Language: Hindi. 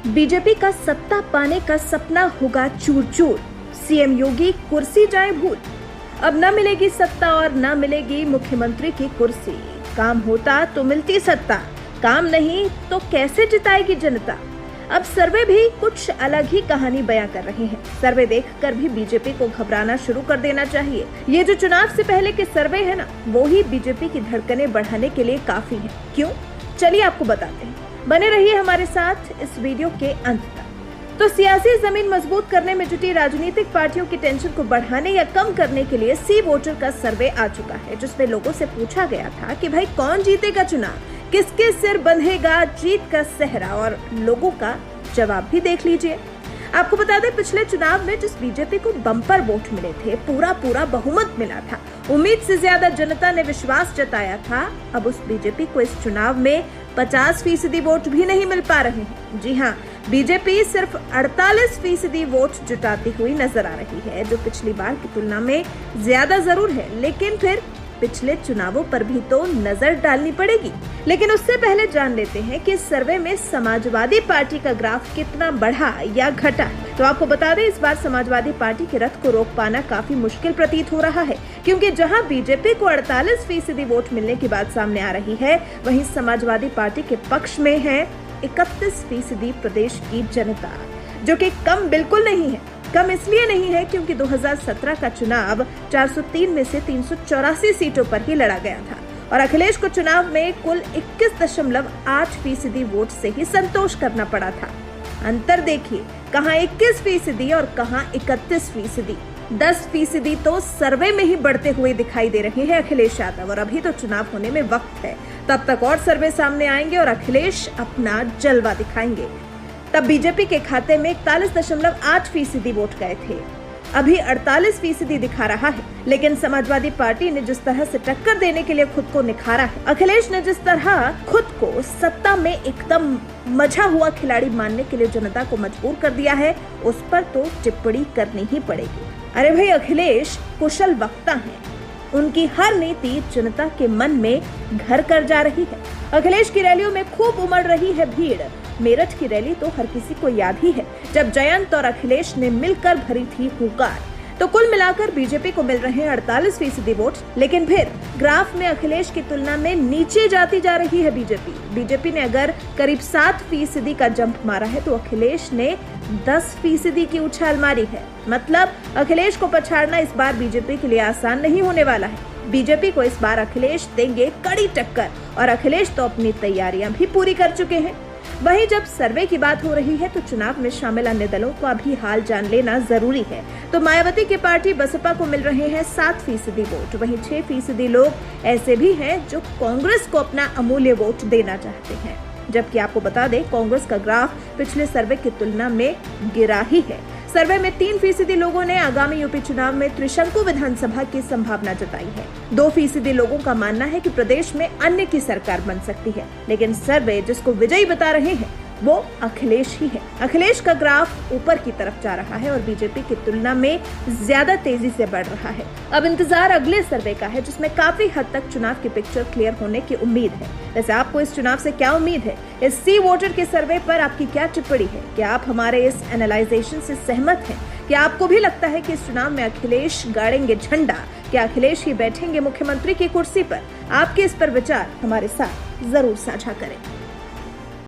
बीजेपी का सत्ता पाने का सपना होगा चूर चूर। सीएम योगी कुर्सी जाए भूल। अब न मिलेगी सत्ता और न मिलेगी मुख्यमंत्री की कुर्सी। काम होता तो मिलती सत्ता, काम नहीं तो कैसे जिताएगी जनता। अब सर्वे भी कुछ अलग ही कहानी बयां कर रहे हैं। सर्वे देखकर भी बीजेपी को घबराना शुरू कर देना चाहिए। ये जो चुनाव से पहले के सर्वे है ना, वो ही बीजेपी की धड़कनें बढ़ाने के लिए काफी है। क्यों? चलिए आपको बताते हैं। बने रहिए हमारे साथ इस वीडियो के अंत तक। तो सियासी जमीन मजबूत करने में जुटी राजनीतिक पार्टियों की टेंशन को बढ़ाने या कम करने के लिए सी वोटर का सर्वे आ चुका है, जिसमें लोगों से पूछा गया था कि भाई कौन जीतेगा चुनाव, किसके सिर बंधेगा जीत का सेहरा, और लोगों का जवाब भी देख लीजिए। आपको बता दें, पिछले चुनाव में जिस बीजेपी को बम्पर वोट मिले थे, पूरा बहुमत मिला था, उम्मीद से ज्यादा जनता ने विश्वास जताया था, अब उस बीजेपी को इस चुनाव में 50% वोट भी नहीं मिल पा रहे हैं। जी हाँ, बीजेपी सिर्फ 48% वोट जुटाती हुई नजर आ रही है, जो पिछली बार की तुलना में ज्यादा जरूर है, लेकिन फिर पिछले चुनावों पर भी तो नजर डालनी पड़ेगी। लेकिन उससे पहले जान लेते हैं कि इस सर्वे में समाजवादी पार्टी का ग्राफ कितना बढ़ा या घटा है। तो आपको बता दें, इस बार समाजवादी पार्टी के रथ को रोक पाना काफी मुश्किल प्रतीत हो रहा है, क्योंकि जहां बीजेपी को 48% वोट मिलने की बात सामने आ रही है, वहीं समाजवादी पार्टी के पक्ष में है 31% प्रदेश की जनता, जो कि कम बिल्कुल नहीं है। कम इसलिए नहीं है क्योंकि 2017 का चुनाव 403 में से 384 सीटों पर ही लड़ा गया था और अखिलेश को चुनाव में कुल 21.8% वोट से ही संतोष करना पड़ा था। अंतर देखिए, कहां 21% और कहां 31%। 10% तो सर्वे में ही बढ़ते हुए दिखाई दे रहे हैं अखिलेश यादव, और अभी तो चुनाव होने में वक्त है। तब तक और सर्वे सामने आएंगे और अखिलेश अपना जलवा दिखाएंगे। तब बीजेपी के खाते में 41.8% वोट गए थे, अभी 48% दिखा रहा है। लेकिन समाजवादी पार्टी ने जिस तरह से टक्कर देने के लिए खुद को निखारा है, अखिलेश ने जिस तरह खुद को सत्ता में एकदम मजा हुआ खिलाड़ी मानने के लिए जनता को मजबूर कर दिया है, उस पर तो टिप्पणी करनी ही पड़ेगी। अरे भाई, अखिलेश कुशल वक्ता हैं, उनकी हर नीति जनता के मन में घर कर जा रही है। अखिलेश की रैलियों में खूब उमड़ रही है भीड़। मेरठ की रैली तो हर किसी को याद ही है, जब जयंत और अखिलेश ने मिलकर भरी थी हुंकार। तो कुल मिलाकर बीजेपी को मिल रहे हैं 48% वोट, लेकिन फिर ग्राफ में अखिलेश की तुलना में नीचे जाती जा रही है बीजेपी ने अगर करीब 7% का जंप मारा है, तो अखिलेश ने 10% की उछाल मारी है। मतलब अखिलेश को पछाड़ना इस बार बीजेपी के लिए आसान नहीं होने वाला है। बीजेपी को इस बार अखिलेश देंगे कड़ी टक्कर, और अखिलेश तो अपनी तैयारियां भी पूरी कर चुके हैं। वहीं जब सर्वे की बात हो रही है, तो चुनाव में शामिल अन्य दलों का भी हाल जान लेना जरूरी है। तो मायावती की पार्टी बसपा को मिल रहे हैं 7% वोट, वहीं 6% लोग ऐसे भी हैं जो कांग्रेस को अपना अमूल्य वोट देना चाहते हैं। जबकि आपको बता दें, कांग्रेस का ग्राफ पिछले सर्वे की तुलना में गिरा ही है। सर्वे में 3% लोगों ने आगामी यूपी चुनाव में त्रिशंकु विधानसभा की संभावना जताई है। 2% लोगों का मानना है कि प्रदेश में अन्य की सरकार बन सकती है, लेकिन सर्वे जिसको विजयी बता रहे हैं वो अखिलेश ही है। अखिलेश का ग्राफ ऊपर की तरफ जा रहा है और बीजेपी की तुलना में ज्यादा तेजी से बढ़ रहा है। अब इंतजार अगले सर्वे का है, जिसमें काफी हद तक चुनाव की पिक्चर क्लियर होने की उम्मीद है। वैसे आपको इस चुनाव से क्या उम्मीद है? इस सी वोटर के सर्वे पर आपकी क्या टिप्पणी है? क्या आप हमारे इस एनालाइजेशन से सहमत हैं? क्या आपको भी लगता है कि इस चुनाव में अखिलेश गाड़ेंगे झंडा? क्या अखिलेश ही बैठेंगे मुख्यमंत्री की कुर्सी पर? आपके इस पर विचार हमारे साथ जरूर साझा करें।